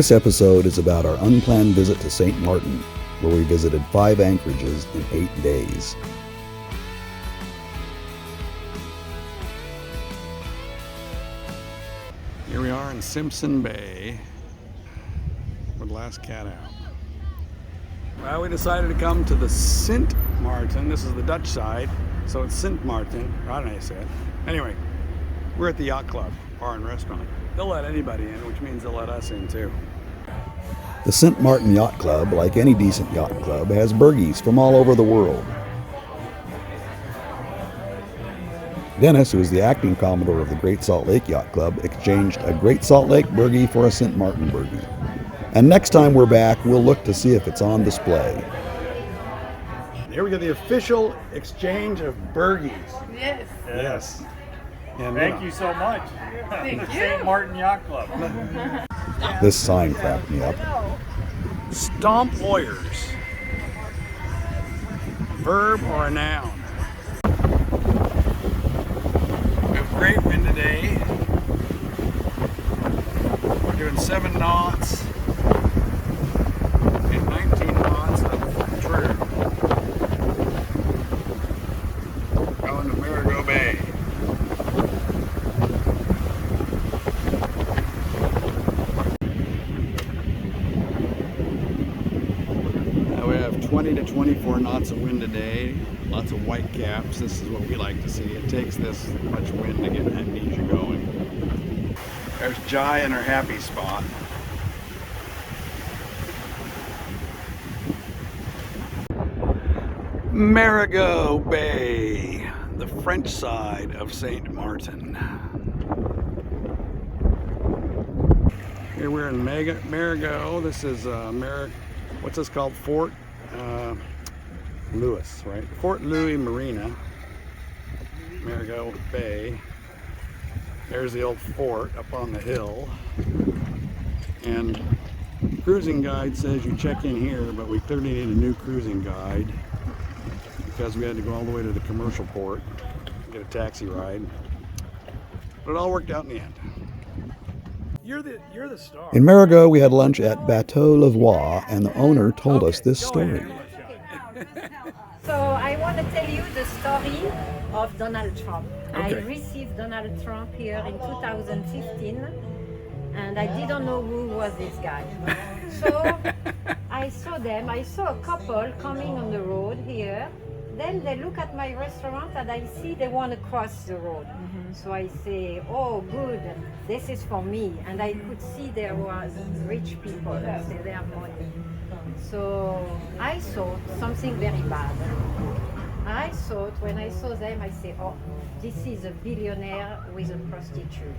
This episode is about our unplanned visit to St. Martin, where we visited 5 anchorages in 8 days. Here we are in Simpson Bay with last cat out. Well, we decided to come to the Sint Maarten. This is the Dutch side, so it's Sint Maarten. I don't know how you say it. Anyway, we're at the yacht club, bar and restaurant. They'll let anybody in, which means they'll let us in too. The Sint Maarten Yacht Club, like any decent yacht club, has burgies from all over the world. Dennis, who is the acting commodore of the Great Salt Lake Yacht Club, exchanged a Great Salt Lake burgie for a Sint Maarten burgie. And next time we're back, we'll look to see if it's on display. Here we go, the official exchange of burgies. Yes. Yes. And, Thank you so much. Thank you. St. Martin Yacht Club. This sign cracked me up. Stomp lawyers. Verb or a noun? We have great wind today. We're doing 7 knots and 19 knots of true. Going to Marigot Bay. We have 20 to 24 knots of wind today, lots of white caps. This is what we like to see. It takes this much wind to get Antigua going. There's Jai in her happy spot. Marigot Bay, the French side of St. Martin. Here we're in Marigot. This is what's this called? Fort Louis, right? Fort Louis Marina, Marigot Bay. There's the old fort up on the hill. And cruising guide says you check in here, but we clearly need a new cruising guide because we had to go all the way to the commercial port, get a taxi ride. But it all worked out in the end. You're the star. In Marigot, we had lunch at Bateau Lavoie, and the owner told us this story. So I want to tell you the story of Donald Trump. Okay. I received Donald Trump here in 2015, and I didn't know who was this guy. So I saw them. I saw a couple coming on the road here. Then they look at my restaurant and I see they want to cross the road. So I say, oh good, this is for me. And I could see there was rich people, so they have money. So I thought something very bad. I thought when I saw them, I say, oh, this is a billionaire with a prostitute.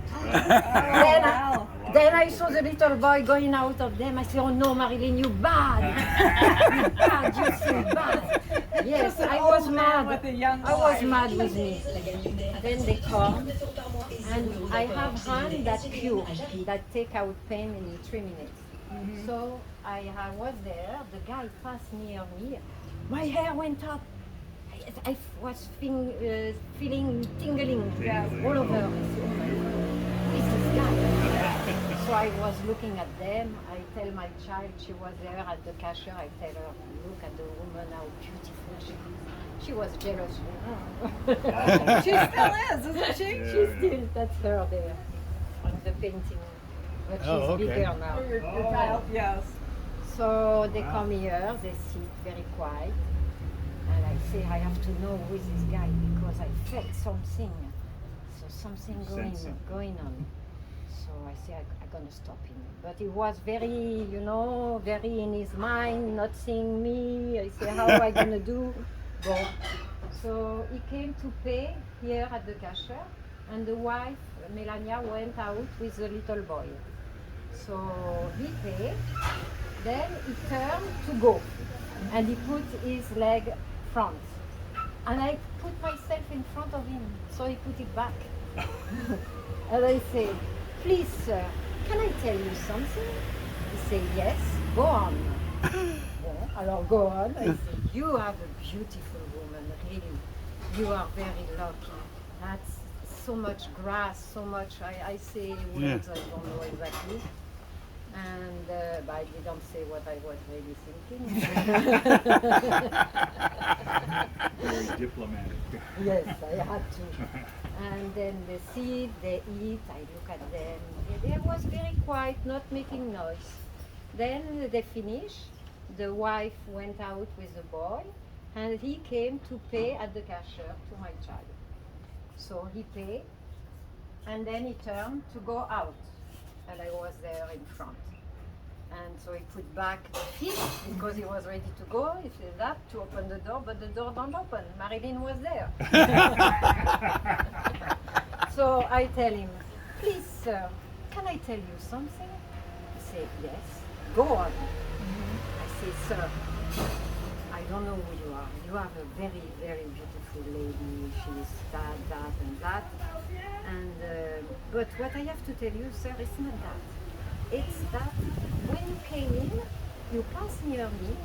Then I saw the little boy going out of them. I said, oh no, Marilyn, you bad. You bad, you so bad. Yes, I was mad. I was mad with me. Then they come, and I have hand that cure, that take out pain in 3 minutes. So I was there, the guy passed near me, my hair went up. I was feeling tingling all over. This is guy. So I was looking at them. I tell my child, she was there at the cashier. I tell her, look at the woman, how beautiful she is. She was jealous. She still is, isn't she? She's still, that's her there on the painting. But she's bigger now. Your child, yes. So they come here, they sit very quiet. And I say, I have to know who is this guy because I felt something. So something going on. So I say, I'm going to stop him. But he was very, very in his mind, not seeing me. I say, how am I going to do? Go. So he came to pay here at the cashier. And the wife, Melania, went out with the little boy. So he paid. Then he turned to go. And he put his leg front. And I put myself in front of him, so he put it back. And I say, please sir, can I tell you something? He said, yes, go on. Bon, alors go on. I say, you are a beautiful woman, really. You are very lucky. That's so much grass, so much, I say words, I don't know exactly. And but I didn't say what I was really thinking. Very diplomatic. Yes, I had to. And then they sit, they eat, I look at them. They was very quiet, not making noise. Then they finish. The wife went out with the boy, and he came to pay at the cashier to my child. So he paid, and then he turned to go out, and I was there in front. And so he put back the fish because he was ready to go. He said that to open the door, but the door don't open. Marilyn was there. So I tell him, please, sir, can I tell you something? He said, yes, go on. I say, sir, I don't know who you are. You are a very, very beautiful lady. She's that, and that. And but what I have to tell you, sir, is not that. It's that when you came in, you passed near me,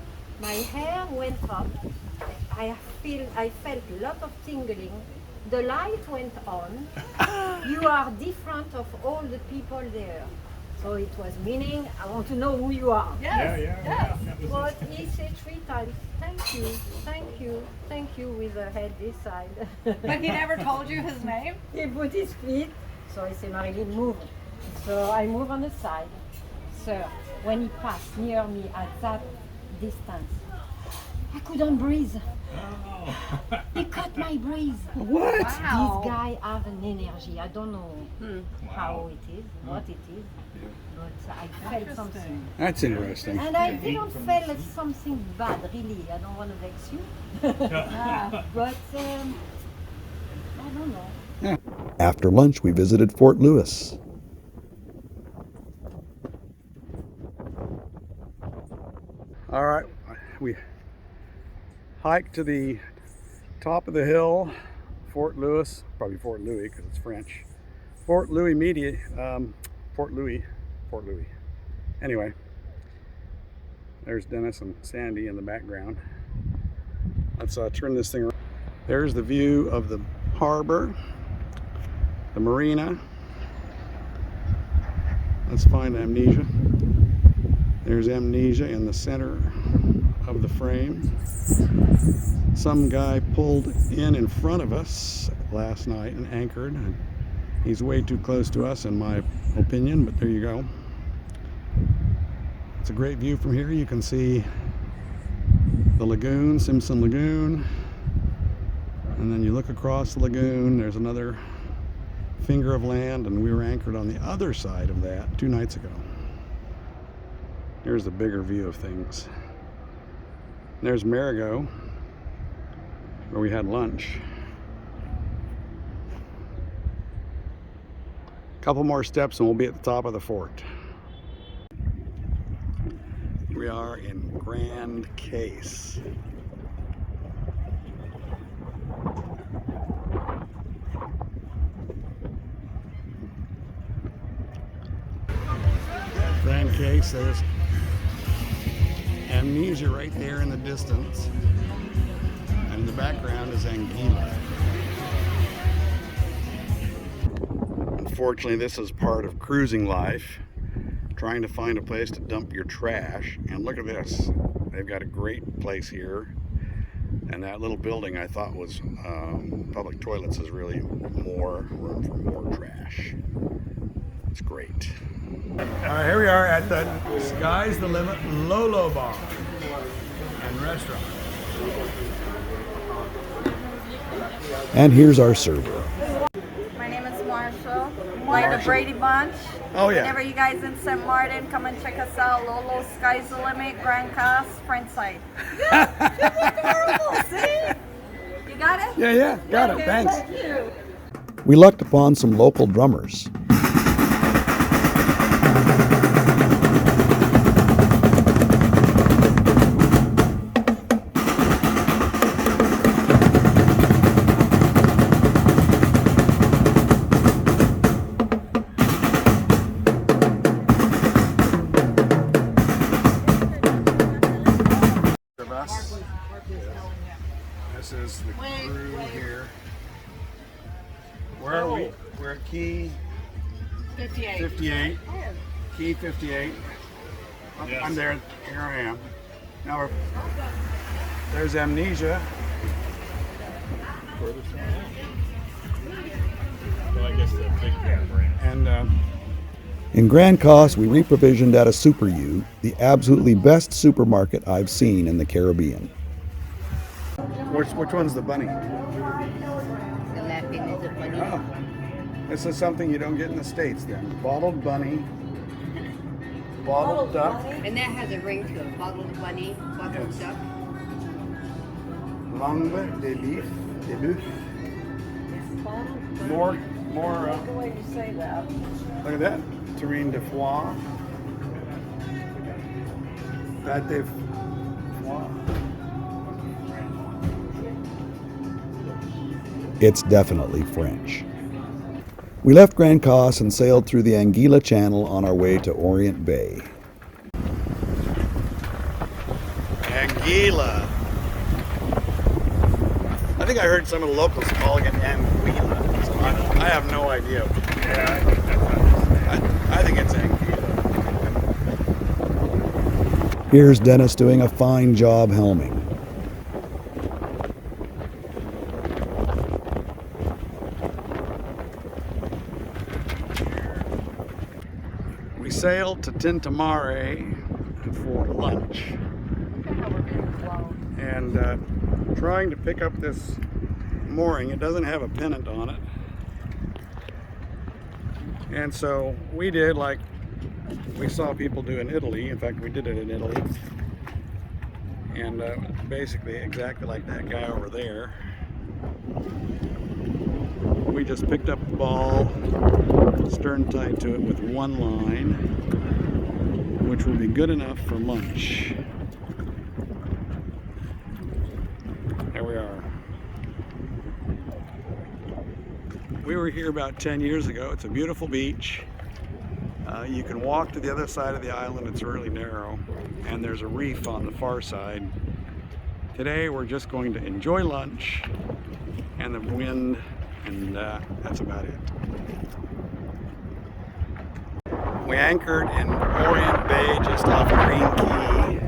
my hair went up, I felt a lot of tingling, the light went on, you are different of all the people there. So it was meaning, I want to know who you are. Yes. Yeah. But he said 3 times, thank you, thank you, thank you, with the head this side. But he never told you his name? He put his feet, so I say, Marilyn, move. So I move on the side. Sir, when he passed near me at that distance, I couldn't breathe. Oh. He cut my breath. What? Wow. This guy have an energy. I don't know how it is, what it is, but I felt something. That's interesting. And I didn't feel something bad, really. I don't want to vex you. But I don't know. After lunch, we visited Fort Lewis. All right, we hiked to the top of the hill, Fort Lewis, probably Fort Louis because it's French. Fort Louis Fort Louis. Anyway, there's Dennis and Sandy in the background. Let's turn this thing around. There's the view of the harbor, the marina. Let's find Amnesia. There's Amnesia in the center of the frame. Some guy pulled in front of us last night and anchored. He's way too close to us in my opinion, but there you go. It's a great view from here. You can see the lagoon, Simpson Lagoon. And then you look across the lagoon, there's another finger of land, and we were anchored on the other side of that 2 nights ago. Here's the bigger view of things. There's Marigot, where we had lunch. A couple more steps and we'll be at the top of the fort. We are in Grand Case. Grand Case, there's Amnesia right there in the distance, and in the background is Antigua. Unfortunately, this is part of cruising life, trying to find a place to dump your trash. And look at this, they've got a great place here, and that little building I thought was public toilets is really more room for more trash. It's great. All right, here we are at the Sky's the Limit Lolo Bar and Restaurant. And here's our server. My name is Marshall. Like the Brady Bunch. Oh yeah. Whenever you guys in St. Martin, come and check us out. Lolo, Sky's the Limit, Grand Cas, French side. Adorable, see? You got it? Yeah, got it, thanks. Thank you. We lucked upon some local drummers. This is the crew here. Where are we? We're at Key 58. 58. Key 58. Yes. I'm there. Here I am. Now there's Amnesia. Further south. So I guess the big cat brand. And In Grand Cause, we reprovisioned at a Super U, the absolutely best supermarket I've seen in the Caribbean. which one's the bunny? The Latin is a bunny. Oh, this is something you don't get in the States then. Bottled bunny, bottled duck, And that has a ring to it. Bottled bunny, bottled Yes. duck. langue de beef, de boeuf. More, The way you say that. look at that. Terrine de foie. Pâte de foie. It's definitely French. We left Grand Cause and sailed through the Anguilla Channel on our way to Orient Bay. Anguilla. I think I heard some of the locals calling it Anguilla. So I have no idea. Yeah, I think that's what I'm saying. I think it's Anguilla. Here's Dennis doing a fine job helming. We sailed to Tintamarre for lunch. And trying to pick up this mooring. It doesn't have a pennant on it. And so we did like we saw people do in Italy. In fact, we did it in Italy. And basically exactly like that guy over there. We just picked up the ball, stern tied to it with one line, which will be good enough for lunch. There we are. We were here about 10 years ago. It's a beautiful beach. You can walk to the other side of the island. It's really narrow, and there's a reef on the far side. Today we're just going to enjoy lunch and the wind, and that's about it. We anchored in Orient Bay just off Green Key.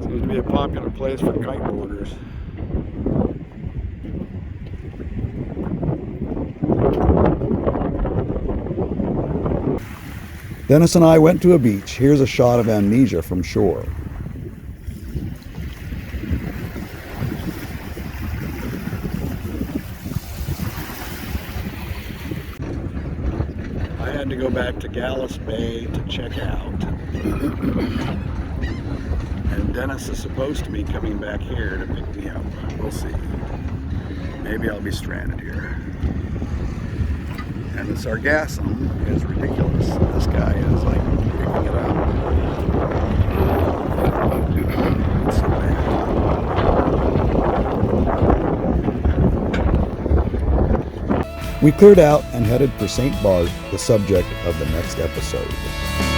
Seems to be a popular place for kiteboarders. Dennis and I went to a beach. Here's a shot of Amnesia from shore. I had to go back to Gallis Bay to check out. And Dennis is supposed to be coming back here to pick me up. We'll see. Maybe I'll be stranded here. And the sargassum is ridiculous. This guy is like picking it up. It's so bad. We cleared out and headed for St. Bart, the subject of the next episode.